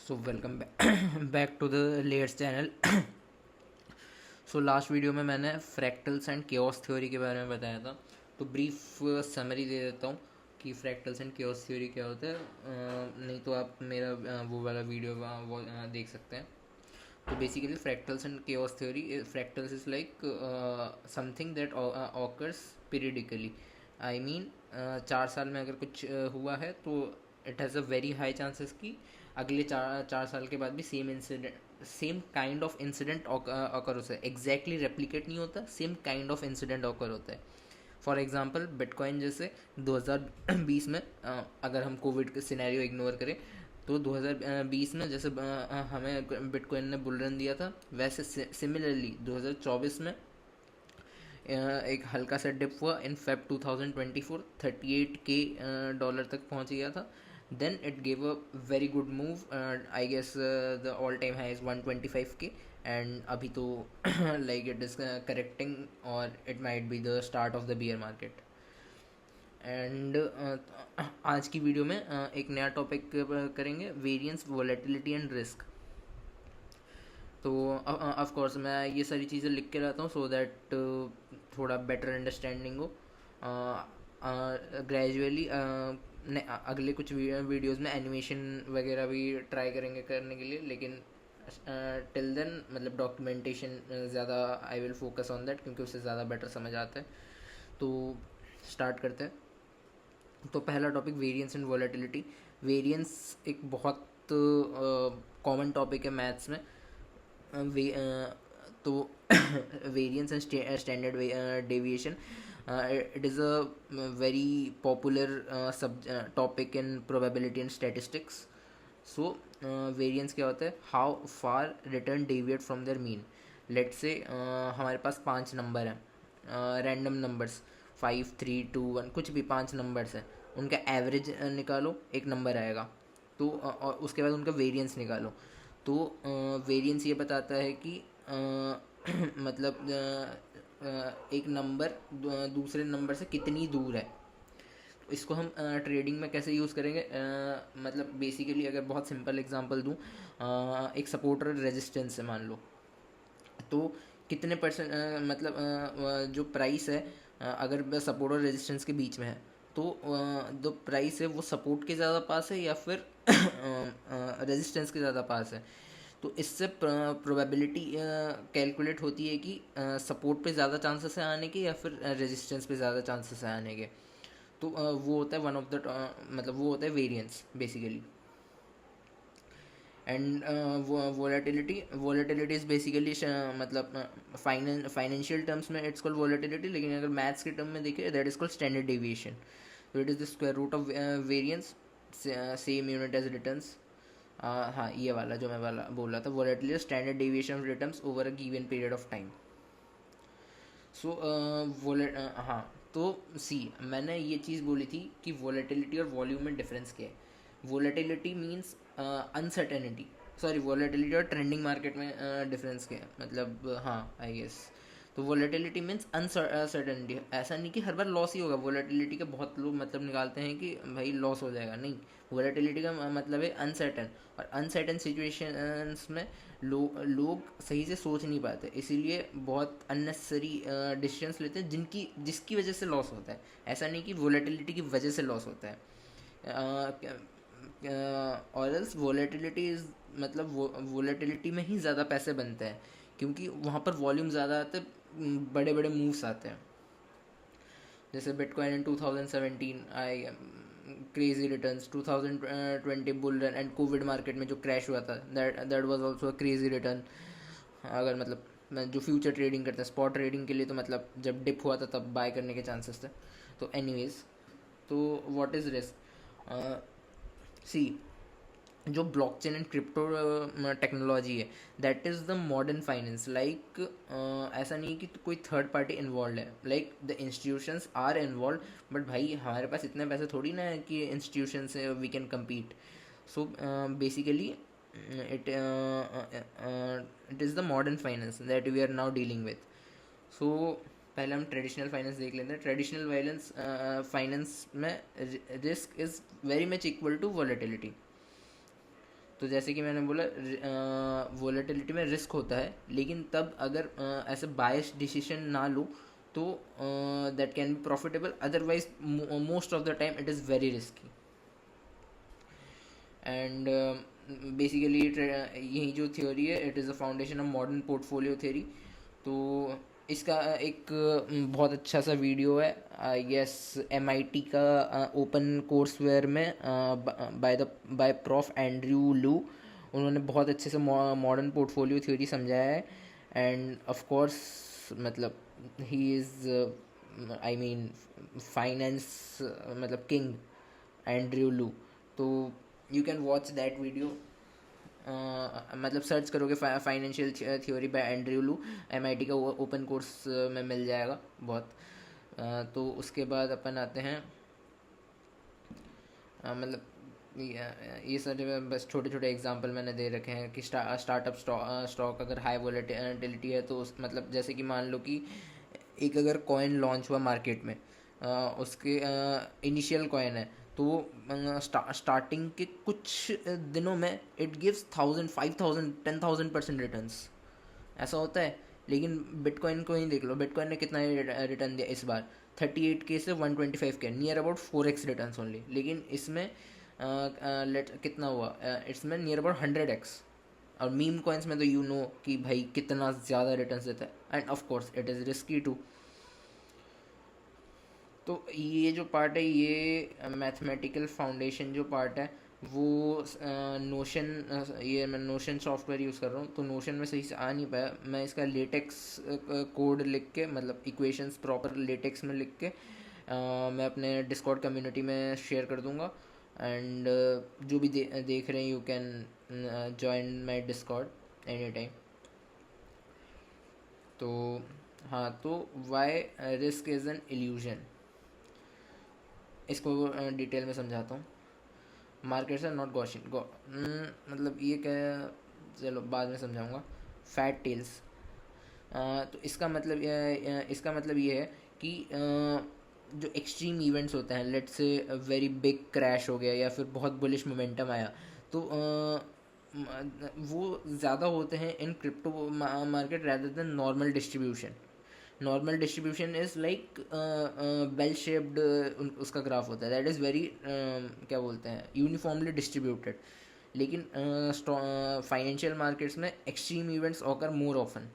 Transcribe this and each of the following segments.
So welcome back to the layers channel. So last video में मैंने fractals and chaos theory के बारे में बताया था। तो ब्रीफ समरी दे देता हूँ कि फ्रैक्टल्स एंड केओस थ्योरी क्या होता है। नहीं तो आप मेरा वो वाला वीडियो वो देख सकते हैं। तो basically fractals and chaos theory, fractals is like something that occurs periodically. I mean 4 साल में अगर कुछ हुआ है तो it has a very high chances कि अगले चार साल के बाद भी same kind of incident occur होता है। एग्जैक्टली रेप्लिकेट नहीं होता, same kind of incident occur होता है। फॉर एग्जांपल बिटकॉइन जैसे 2020 में, अगर हम कोविड के सिनेरियो इग्नोर करें तो 2020 में जैसे हमें बिटकॉइन ने बुल रन दिया था, वैसे सिमिलरली 2024 में एक हल्का सा डिप हुआ इन फेब 2024, 38K डॉलर तक पहुंच गया था। Then it gave a very good move. I guess the all time high is 125K, and अभी तो लाइक इट इज करेक्टिंग और it might be the start of the bear market. And आज की video में एक नया topic करेंगे, variance, volatility and risk. तो ऑफ कोर्स मैं ये सारी चीज़ें लिख के रहता हूँ सो दैट थोड़ा बेटर अंडरस्टैंडिंग हो। ग्रेजुअली अगले कुछ वीडियोस में एनिमेशन वगैरह भी ट्राई करेंगे करने के लिए, लेकिन टिल देन मतलब डॉक्यूमेंटेशन ज़्यादा I will focus on that, क्योंकि उससे ज़्यादा बेटर समझ आता है। तो स्टार्ट करते हैं। तो पहला topic variance and volatility. Variance एक बहुत कॉमन टॉपिक है मैथ्स में। तो variance and standard deviation, it is a very popular sub topic in probability and statistics. So variance क्या होता है? How far return deviate from their mean. Let say हमारे पास 5 नंबर हैं, रैंडम नंबर्स, 5, 3, 2, 1, कुछ भी 5 नंबर्स हैं। उनका एवरेज निकालो, एक नंबर आएगा। तो और उसके बाद उनका वेरिएंस निकालो। तो वेरिएंस ये बताता है कि मतलब एक नंबर दूसरे नंबर से कितनी दूर है। तो इसको हम ट्रेडिंग में कैसे यूज़ करेंगे? मतलब बेसिकली अगर बहुत सिंपल एग्जांपल दूँ, एक सपोर्ट और रेजिस्टेंस है मान लो। तो कितने परसेंट मतलब जो प्राइस है, अगर सपोर्ट और रेजिस्टेंस के बीच में है, तो जो प्राइस है वो सपोर्ट के ज़्यादा पास है या फिर रेजिस्टेंस के ज़्यादा पास है। तो इससे प्रोबेबिलिटी कैलकुलेट होती है कि सपोर्ट पे ज़्यादा चांसेस है आने के या फिर रेजिस्टेंस पे ज़्यादा चांसेस है आने के। तो वो होता है वन ऑफ द मतलब वो होता है variance basically. And volatility is basically मतलब फाइनेंशियल टर्म्स में इट्स कॉल्ड वोलेटिलिटी, लेकिन अगर मैथ्स के टर्म में देखें that is called standard deviation. तो it is the square root of variance, same unit as returns. हाँ, ये वाला जो मैं वाला बोल रहा था, volatility standard deviation of returns over a given period of time. So हाँ, तो सी मैंने ये चीज़ बोली थी कि वोलेटिलिटी और वॉल्यूम में डिफरेंस क्या है। Volatility means uncertainty, sorry, volatility और ट्रेंडिंग मार्केट में डिफरेंस क्या है, मतलब हाँ आई गेस। तो वोलेटिलिटी मीन्स अनसर्टेनिटी। ऐसा नहीं कि हर बार लॉस ही होगा। वोलेटिलिटी के बहुत लोग मतलब निकालते हैं कि भाई लॉस हो जाएगा, नहीं। वोलेटिलिटी का मतलब है अनसर्टन, और अनसर्टन सिचुएशंस में लोग सही से सोच नहीं पाते, इसीलिए बहुत अननेसेसरी डिसीजंस लेते हैं जिसकी वजह से लॉस होता है। ऐसा नहीं कि वोलेटिलिटी की वजह से लॉस होता है। और एल्स वोलेटिलिटी इज मतलब वोलेटिलिटी में ही ज़्यादा पैसे बनते हैं, क्योंकि वहाँ पर वॉल्यूम ज़्यादा आते हैं, बड़े बड़े मूव्स आते हैं। जैसे bitcoin in 2017 I crazy returns, 2020 bull run, and Covid market में जो क्रैश हुआ था, that was also a crazy return. अगर मतलब मैं जो फ्यूचर ट्रेडिंग करते हैं, स्पॉट ट्रेडिंग के लिए, तो मतलब जब डिप हुआ था तब बाय करने के चांसेस थे। तो एनीवेज, तो व्हाट इज़ रिस्क? सी, जो ब्लॉकचेन एंड क्रिप्टो टेक्नोलॉजी है, that is the modern finance. Like ऐसा नहीं है कि कोई थर्ड पार्टी इन्वॉल्व है, like the institutions are involve, but भाई हमारे पास इतने पैसे थोड़ी ना है कि इंस्टीट्यूशन से we can compete. So basically it it is the modern finance that we are now dealing with. So पहले हम ट्रेडिशनल फाइनेंस देख लेते हैं। ट्रेडिशनल फाइनेंस में risk is very much equal to volatility. तो जैसे कि मैंने बोला वोलेटिलिटी में रिस्क होता है, लेकिन तब अगर ऐसे बायस डिसीजन ना लो तो that can be profitable, otherwise most of the time it is very risky. And basically यही जो थ्योरी है, it is a foundation of modern portfolio theory. तो इसका एक बहुत अच्छा सा वीडियो है, आई गेस MIT का ओपन कोर्सवेयर में बाय प्रोफ एंड्रयू लू। उन्होंने बहुत अच्छे से मॉडर्न पोर्टफोलियो थ्योरी समझाया है। एंड ऑफ कोर्स मतलब he is I mean finance मतलब किंग एंड्रयू लू। तो you can watch that video. मतलब सर्च करोगे फाइनेंशियल थ्योरी बाय एंड्रयू लू, MIT का ओपन कोर्स में मिल जाएगा बहुत। तो उसके बाद अपन आते हैं मतलब ये सारे बस छोटे छोटे एग्जांपल मैंने दे रखे हैं कि स्टार्टअप स्टॉक अगर हाई वोलेटिलिटी है तो मतलब जैसे कि मान लो कि एक अगर कॉइन लॉन्च हुआ मार्केट में, उसके इनिशियल कॉइन है, तो स्टार्टिंग के कुछ दिनों में इट गिव्स 1000 5000 10,000% रिटर्न्स, ऐसा होता है। लेकिन बिटकॉइन को ही देख लो, बिटकॉइन ने कितना रिटर्न दिया इस बार, 38K से 125K, near about 4x return only. लेकिन इसमें लेट कितना हुआ, इसमें नियर अबाउट 100x। और मीम कॉइन्स में तो यू नो कि भाई कितना ज़्यादा रिटर्न देता है, and of course it is risky too. तो ये जो पार्ट है, ये मैथमेटिकल फाउंडेशन जो पार्ट है वो नोशन, ये मैं नोशन सॉफ्टवेयर यूज़ कर रहा हूँ, तो नोशन में सही से आ नहीं पाया। मैं इसका लेटेक्स कोड लिख के, मतलब इक्वेशंस प्रॉपर लेटेक्स में लिख के मैं अपने डिस्कॉर्ड कम्युनिटी में शेयर कर दूँगा। एंड जो भी देख रहे हैं, you can join my discord any time. तो हाँ, तो why risk is an illusion, इसको डिटेल में समझाता हूँ। मार्केट्स आर नॉट गॉशियन, मतलब ये क्या, चलो बाद में समझाऊंगा। फैट टेल्स, तो इसका मतलब ये है कि जो एक्सट्रीम इवेंट्स होते हैं, let's say very big crash हो गया या फिर बहुत बुलिश मोमेंटम आया, तो वो ज़्यादा होते हैं in crypto market rather than normal distribution. Normal distribution is like bell shaped, उसका ग्राफ होता है, दैट इज़ वेरी क्या बोलते हैं, यूनिफॉर्मली डिस्ट्रीब्यूटेड। लेकिन फाइनेंशियल मार्केट्स में extreme events occur more often,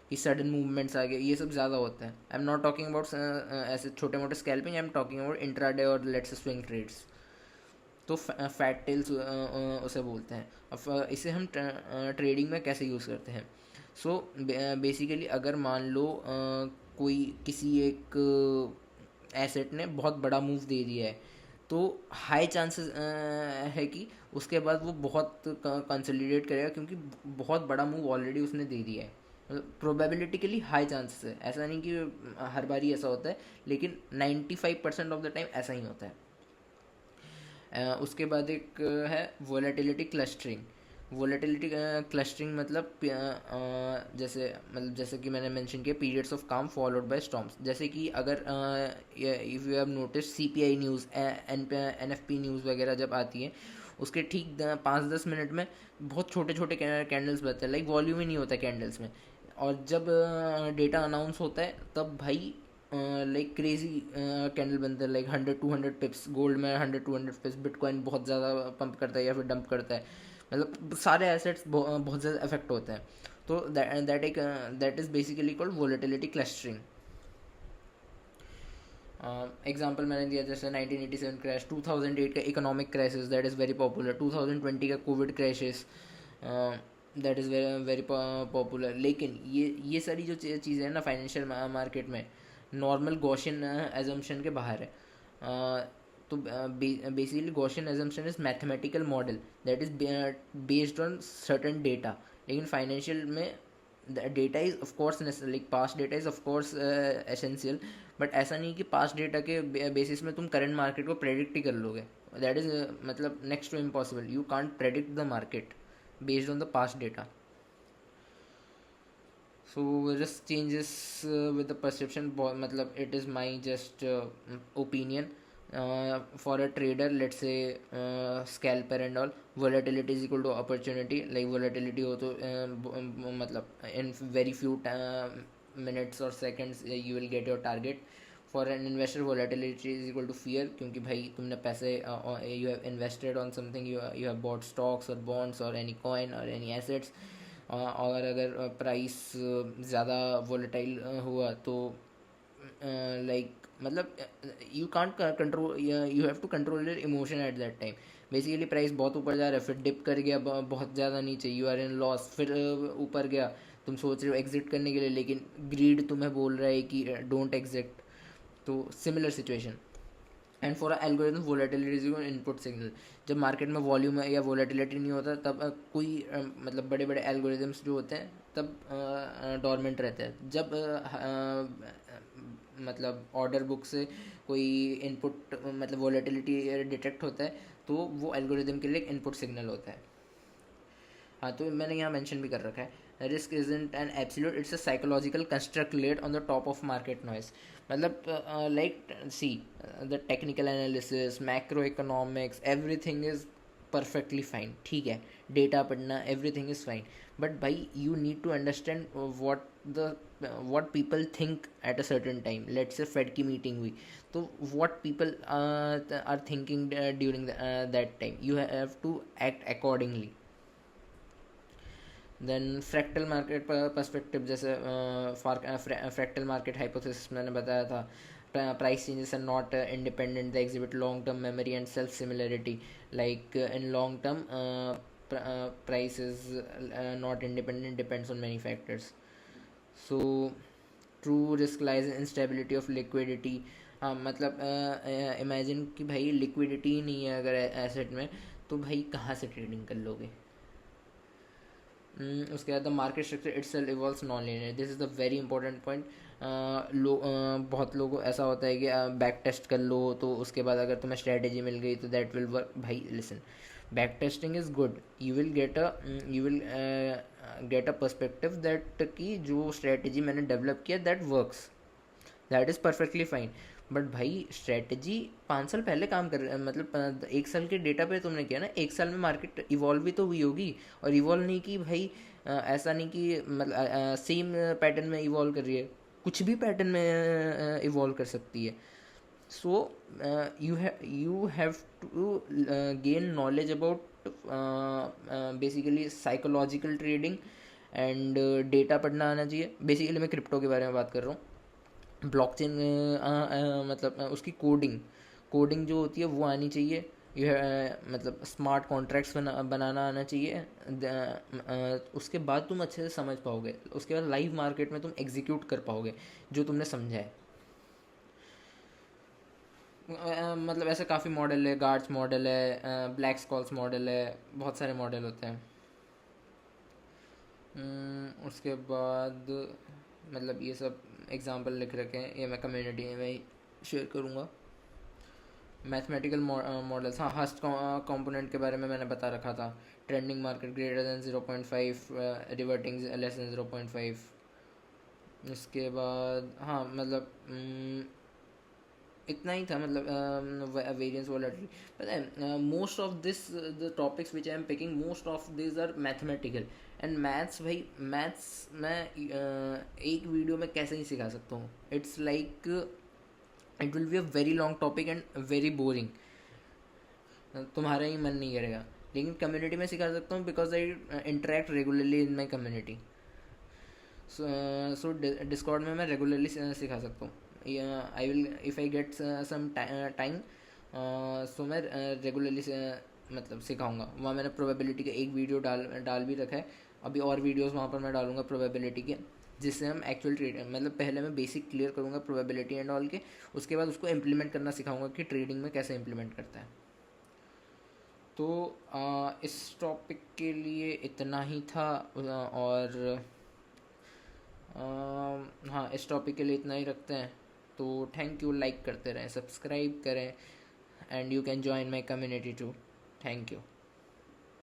कि सडन मूवमेंट्स आ गए, ये सब ज़्यादा होता है। I am not talking about ऐसे छोटे मोटे scalping, I am talking about intraday और लेट्स स्विंग ट्रेड्स। तो फैट टेल्स उसे बोलते हैं। अब इसे हम ट्रेडिंग में कैसे यूज़ करते हैं। सो बेसिकली अगर मान लो कोई किसी एक एसेट ने बहुत बड़ा मूव दे दिया है, तो हाई चांसेस है कि उसके बाद वो बहुत कंसोलिडेट करेगा, क्योंकि बहुत बड़ा मूव ऑलरेडी उसने दे दिया है। प्रोबेबिलिटिकली हाई चांसेस है, ऐसा नहीं कि हर बार ही ऐसा होता है, लेकिन 95% ऑफ द टाइम ऐसा ही होता है। उसके बाद एक है वोलेटिलिटी क्लस्टरिंग। वोलेटिलिटी क्लस्टरिंग मतलब जैसे कि मैंने मेंशन किया, पीरियड्स ऑफ काम फॉलोड बाय स्टॉर्म्स। जैसे कि अगर if you have notice CPI news, NFP news वगैरह जब आती है, उसके ठीक 5-10 मिनट में बहुत छोटे छोटे कैंडल्स बनते हैं, लाइक वॉल्यूम ही नहीं होता कैंडल्स में। और जब डेटा अनाउंस होता है तब भाई लाइक क्रेजी कैंडल बनते हैं, लाइक 100-200 पिप्स, गोल्ड में 100-200 पिप्स, बिटकॉइन बहुत ज़्यादा पंप करता है या फिर डंप करता है, मतलब सारे एसेट्स बहुत ज़्यादा इफेक्ट होते हैं। तो that is basically called volatility clustering. Example मैंने दिया, जैसे 1987 क्रैश, 2008 का economic crisis that is very popular, 2020 का Covid crisis that is very very popular. लेकिन ये सारी जो चीज़ें हैं ना फाइनेंशियल मार्केट में, नॉर्मल गॉशियन एजम्पशन के बाहर है। तो basically Gaussian assumption is mathematical model that is based on certain data. लेकिन फाइनेंशियल में data is of course like past data is of course essential, but ऐसा नहीं कि पास्ट डेटा के बेसिस में तुम करंट मार्केट को प्रेडिक्ट ही कर लोगे। दैट इज मतलब next to impossible, you can't predict the market based on the past data. So risk changes with the perception, मतलब it is my just opinion, for a trader, let's say scalper and all, volatility is equal to opportunity. Like volatility हो तो मतलब in very few minutes or seconds you will get your target. For an investor, volatility is equal to fear, क्योंकि भाई तुमने पैसे you have invested on something, you have bought stocks or bonds or any coin or any assets. और अगर price ज़्यादा volatile हुआ तो like मतलब you can't control, you have to control your emotion at that time. Basically price बहुत ऊपर जा रहा है, फिर डिप कर गया बहुत ज़्यादा नीचे, यू आर इन लॉस. फिर ऊपर गया, तुम सोच रहे हो एग्जिट करने के लिए, लेकिन ग्रीड तुम्हें बोल रहा है कि डोंट एग्जिट. तो similar situation. And for algorithm, volatility is input signal. जब मार्केट में वॉल्यूम या वोलेटिलिटी नहीं होता तब कोई मतलब बड़े बड़े एल्गोरिथम्स जो होते हैं तब डॉर्मेंट रहते हैं. जब मतलब ऑर्डर बुक से कोई इनपुट मतलब वोलेटिलिटी डिटेक्ट होता है तो वो एल्गोरिथम के लिए एक इनपुट सिग्नल होता है. हाँ, तो मैंने यहाँ मेंशन भी कर रखा है, risk isn't an absolute, it's a psychological construct laid on the top of market noise. मतलब like see the technical analysis, macro economics, everything is perfectly fine. ठीक है, डेटा पढ़ना, एवरीथिंग इज़ फाइन, बट भाई you need to understand what people think at a certain time. Let's say Fed की meeting हुई तो what people are thinking during that time. You have to act accordingly. Then fractal market perspective, जैसे fractal market hypothesis मैंने बताया था. Price changes are not independent, the exhibit long term memory and self similarity. Like in long term price is not independent, depends on many factors. So true risk lies in instability of liquidity. हाँ मतलब imagine कि भाई liquidity ही नहीं है अगर asset में, तो भाई कहाँ से ट्रेडिंग कर लोगे. उसके बाद the market structure itself evolves non linear. This is the very important point. बहुत लोगों को ऐसा होता है कि बैक टेस्ट कर लो तो उसके बाद अगर तुम्हें स्ट्रेटेजी मिल गई तो दैट विल वर्क. भाई listen, back testing is good, you will get a perspective that कि जो स्ट्रेटेजी मैंने डेवलप किया that works, that is perfectly fine. But भाई स्ट्रेटजी 5 साल पहले काम कर रहे, मतलब 1 साल के डेटा पे तुमने किया ना, 1 साल में मार्केट इवॉल्व भी तो हुई होगी. और इवॉल्व नहीं की भाई, ऐसा नहीं कि मतलब सेम पैटर्न में इवॉल्व कर रही है, कुछ भी पैटर्न में इवॉल्व कर सकती है. सो you have to gain knowledge about basically psychological trading and data पढ़ना आना चाहिए. बेसिकली मैं क्रिप्टो के बारे में बात कर रहा हूँ. ब्लॉकचेन मतलब उसकी कोडिंग जो होती है वो आनी चाहिए. मतलब स्मार्ट कॉन्ट्रैक्ट्स बनाना आना चाहिए. उसके बाद तुम अच्छे से समझ पाओगे, उसके बाद लाइव मार्केट में तुम एग्जीक्यूट कर पाओगे जो तुमने समझा है. मतलब ऐसे काफ़ी मॉडल है, गार्ड्स मॉडल है, ब्लैक स्कॉल्स मॉडल है, बहुत सारे मॉडल होते हैं. उसके बाद मतलब ये सब एग्जांपल लिख रखे हैं, ये मैं कम्युनिटी में शेयर करूँगा. मैथमेटिकल मॉडल्स, हाँ हस्ट कंपोनेंट के बारे में मैंने बता रखा था. Trending market greater than 0.5, reverting less than 0.5. इसके बाद हाँ मतलब इतना ही था. मतलब वेरिएंस वोलेटिलिटी. पता है most of this the topics which I am picking, most of this are mathematical and maths. भाई मैथ्स मैं एक वीडियो में कैसे नहीं सिखा सकता हूँ. It's like it will be a very long topic and very boring, तुम्हारा ही मन नहीं करेगा. लेकिन कम्युनिटी में सिखा सकता हूँ because I interact regularly in my community. So Discord में मैं रेगुलरली सिखा सकता हूँ. I will if I get some time, so मैं रेगुलरली मतलब सिखाऊंगा. वहाँ मैंने प्रोबेबिलिटी का एक वीडियो डाल भी रखा है. अभी और वीडियोस वहाँ पर मैं डालूंगा प्रोबेबिलिटी के, जिससे हम एक्चुअल ट्रेड मतलब पहले मैं बेसिक क्लियर करूँगा प्रोबेबिलिटी एंड ऑल के, उसके बाद उसको इम्प्लीमेंट करना सिखाऊंगा कि ट्रेडिंग में कैसे इम्प्लीमेंट करता है. तो इस टॉपिक के लिए इतना ही था. और हाँ इस टॉपिक के लिए इतना ही रखते हैं. तो थैंक यू, लाइक करते रहें, सब्सक्राइब करें, and you can join my community too. Thank you.